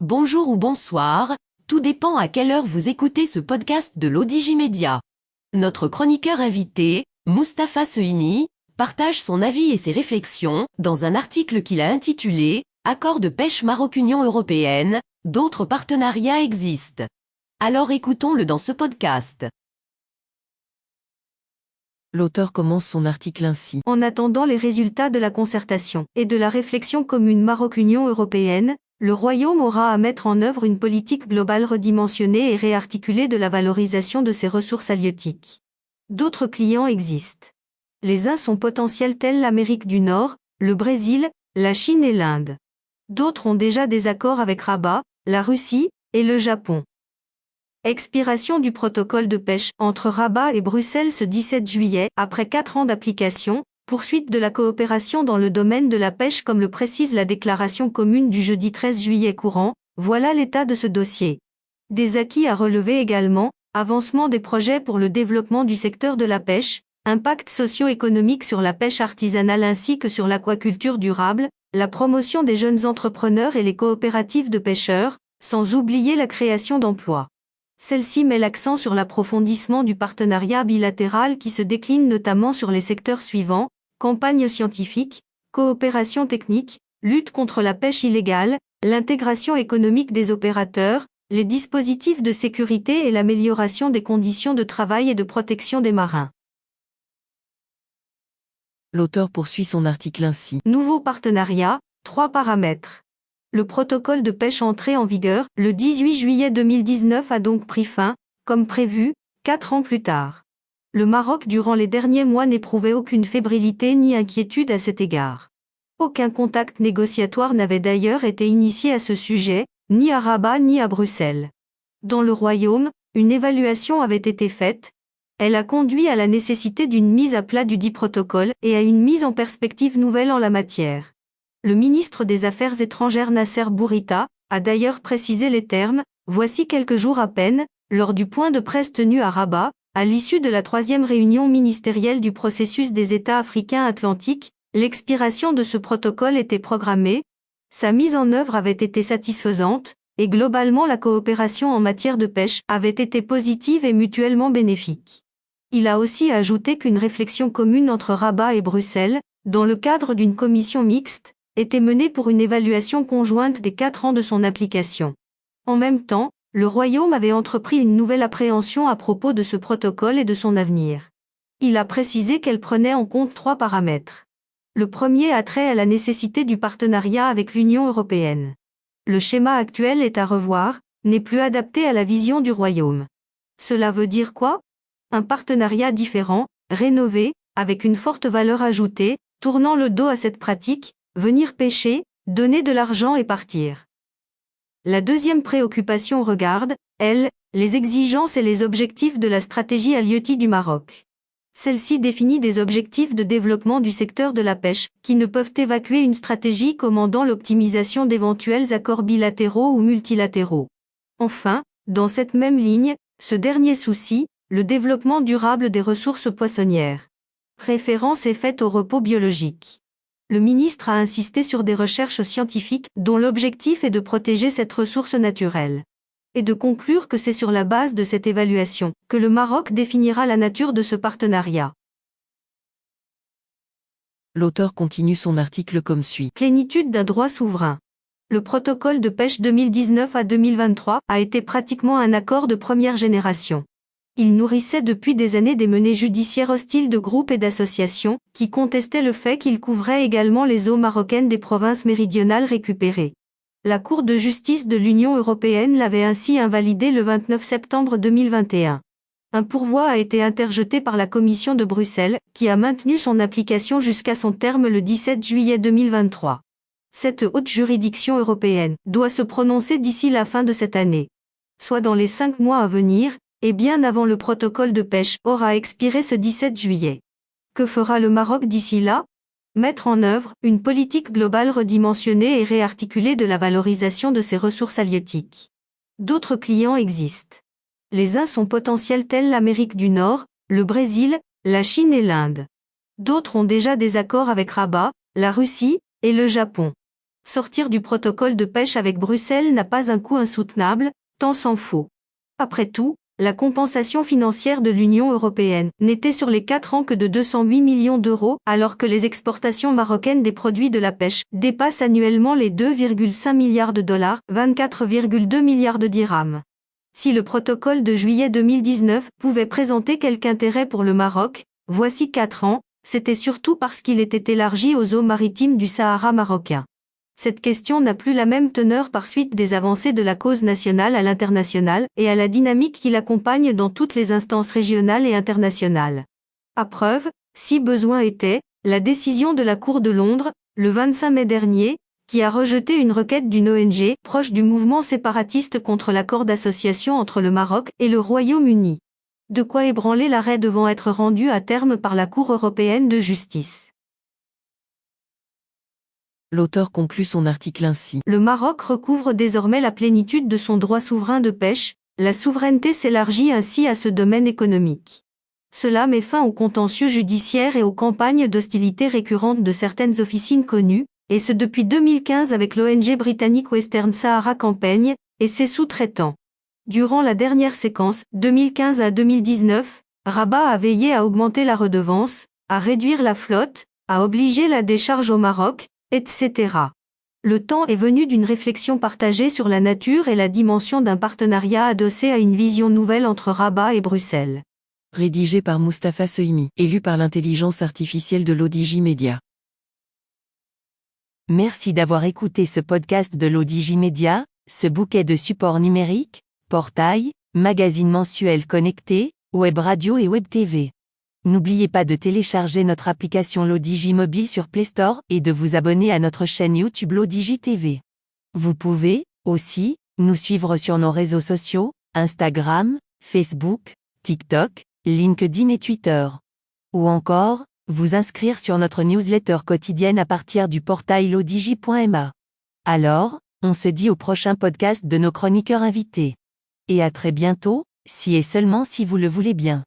Bonjour ou bonsoir, tout dépend à quelle heure vous écoutez ce podcast de l'Odigimédia. Notre chroniqueur invité, Mustapha Sehimi, partage son avis et ses réflexions dans un article qu'il a intitulé « Accord de pêche Maroc-Union européenne, d'autres partenariats existent ». Alors écoutons-le dans ce podcast. L'auteur commence son article ainsi. En attendant les résultats de la concertation et de la réflexion commune Maroc-Union européenne, le Royaume aura à mettre en œuvre une politique globale redimensionnée et réarticulée de la valorisation de ses ressources halieutiques. D'autres clients existent. Les uns sont potentiels tels l'Amérique du Nord, le Brésil, la Chine et l'Inde. D'autres ont déjà des accords avec Rabat, la Russie et le Japon. Expiration du protocole de pêche entre Rabat et Bruxelles ce 17 juillet, après 4 ans d'application, poursuite de la coopération dans le domaine de la pêche comme le précise la déclaration commune du jeudi 13 juillet courant, voilà l'état de ce dossier. Des acquis à relever également, avancement des projets pour le développement du secteur de la pêche, impact socio-économique sur la pêche artisanale ainsi que sur l'aquaculture durable, la promotion des jeunes entrepreneurs et les coopératives de pêcheurs, sans oublier la création d'emplois. Celle-ci met l'accent sur l'approfondissement du partenariat bilatéral qui se décline notamment sur les secteurs suivants, campagne scientifique, coopération technique, lutte contre la pêche illégale, l'intégration économique des opérateurs, les dispositifs de sécurité et l'amélioration des conditions de travail et de protection des marins. L'auteur poursuit son article ainsi. Nouveau partenariat, 3 paramètres. Le protocole de pêche entré en vigueur, le 18 juillet 2019 a donc pris fin, comme prévu, 4 ans plus tard. Le Maroc durant les derniers mois n'éprouvait aucune fébrilité ni inquiétude à cet égard. Aucun contact négociatoire n'avait d'ailleurs été initié à ce sujet, ni à Rabat ni à Bruxelles. Dans le Royaume, une évaluation avait été faite. Elle a conduit à la nécessité d'une mise à plat dudit protocole et à une mise en perspective nouvelle en la matière. Le ministre des Affaires étrangères Nasser Bourita a d'ailleurs précisé les termes, voici quelques jours à peine, lors du point de presse tenu à Rabat, à l'issue de la 3e réunion ministérielle du processus des États africains atlantiques, l'expiration de ce protocole était programmée, sa mise en œuvre avait été satisfaisante, et globalement la coopération en matière de pêche avait été positive et mutuellement bénéfique. Il a aussi ajouté qu'une réflexion commune entre Rabat et Bruxelles, dans le cadre d'une commission mixte, était menée pour une évaluation conjointe des 4 ans de son application. En même temps, le Royaume avait entrepris une nouvelle appréhension à propos de ce protocole et de son avenir. Il a précisé qu'elle prenait en compte 3 paramètres. Le premier a trait à la nécessité du partenariat avec l'Union européenne. Le schéma actuel est à revoir, n'est plus adapté à la vision du Royaume. Cela veut dire quoi ? Un partenariat différent, rénové, avec une forte valeur ajoutée, tournant le dos à cette pratique, venir pêcher, donner de l'argent et partir. La deuxième préoccupation regarde, elle, les exigences et les objectifs de la stratégie halieutique du Maroc. Celle-ci définit des objectifs de développement du secteur de la pêche, qui ne peuvent évacuer une stratégie commandant l'optimisation d'éventuels accords bilatéraux ou multilatéraux. Enfin, dans cette même ligne, ce dernier souci, le développement durable des ressources poissonnières. Référence est faite au repos biologique. Le ministre a insisté sur des recherches scientifiques dont l'objectif est de protéger cette ressource naturelle. Et de conclure que c'est sur la base de cette évaluation que le Maroc définira la nature de ce partenariat. L'auteur continue son article comme suit. Plénitude d'un droit souverain. Le protocole de pêche 2019 à 2023 a été pratiquement un accord de première génération. Il nourrissait depuis des années des menées judiciaires hostiles de groupes et d'associations, qui contestaient le fait qu'il couvrait également les eaux marocaines des provinces méridionales récupérées. La Cour de justice de l'Union européenne l'avait ainsi invalidé le 29 septembre 2021. Un pourvoi a été interjeté par la Commission de Bruxelles, qui a maintenu son application jusqu'à son terme le 17 juillet 2023. Cette haute juridiction européenne doit se prononcer d'ici la fin de cette année. Soit dans les 5 mois à venir, et bien avant le protocole de pêche aura expiré ce 17 juillet. Que fera le Maroc d'ici là ? Mettre en œuvre une politique globale redimensionnée et réarticulée de la valorisation de ses ressources halieutiques. D'autres clients existent. Les uns sont potentiels tels l'Amérique du Nord, le Brésil, la Chine et l'Inde. D'autres ont déjà des accords avec Rabat, la Russie et le Japon. Sortir du protocole de pêche avec Bruxelles n'a pas un coût insoutenable, tant s'en faut. Après tout, la compensation financière de l'Union européenne n'était sur les 4 ans que de 208 millions d'euros, alors que les exportations marocaines des produits de la pêche dépassent annuellement les 2,5 milliards de dollars, 24,2 milliards de dirhams. Si le protocole de juillet 2019 pouvait présenter quelque intérêt pour le Maroc, voici 4 ans, c'était surtout parce qu'il était élargi aux eaux maritimes du Sahara marocain. Cette question n'a plus la même teneur par suite des avancées de la cause nationale à l'international et à la dynamique qui l'accompagne dans toutes les instances régionales et internationales. À preuve, si besoin était, la décision de la Cour de Londres, le 25 mai dernier, qui a rejeté une requête d'une ONG proche du mouvement séparatiste contre l'accord d'association entre le Maroc et le Royaume-Uni. De quoi ébranler l'arrêt devant être rendu à terme par la Cour européenne de justice. L'auteur conclut son article ainsi. Le Maroc recouvre désormais la plénitude de son droit souverain de pêche, la souveraineté s'élargit ainsi à ce domaine économique. Cela met fin aux contentieux judiciaires et aux campagnes d'hostilité récurrentes de certaines officines connues, et ce depuis 2015 avec l'ONG britannique Western Sahara Campaign et ses sous-traitants. Durant la dernière séquence, 2015 à 2019, Rabat a veillé à augmenter la redevance, à réduire la flotte, à obliger la décharge au Maroc, etc. Le temps est venu d'une réflexion partagée sur la nature et la dimension d'un partenariat adossé à une vision nouvelle entre Rabat et Bruxelles. Rédigé par Mustapha Sohimi, élu par l'intelligence artificielle de l'ODJ Media. Merci d'avoir écouté ce podcast de l'ODJ Media, ce bouquet de supports numériques, portail, magazine mensuel connecté, web radio et web TV. N'oubliez pas de télécharger notre application l'ODJ Mobile sur Play Store et de vous abonner à notre chaîne YouTube l'ODJ TV. Vous pouvez, aussi, nous suivre sur nos réseaux sociaux, Instagram, Facebook, TikTok, LinkedIn et Twitter. Ou encore, vous inscrire sur notre newsletter quotidienne à partir du portail l'odj.ma. Alors, on se dit au prochain podcast de nos chroniqueurs invités. Et à très bientôt, si et seulement si vous le voulez bien.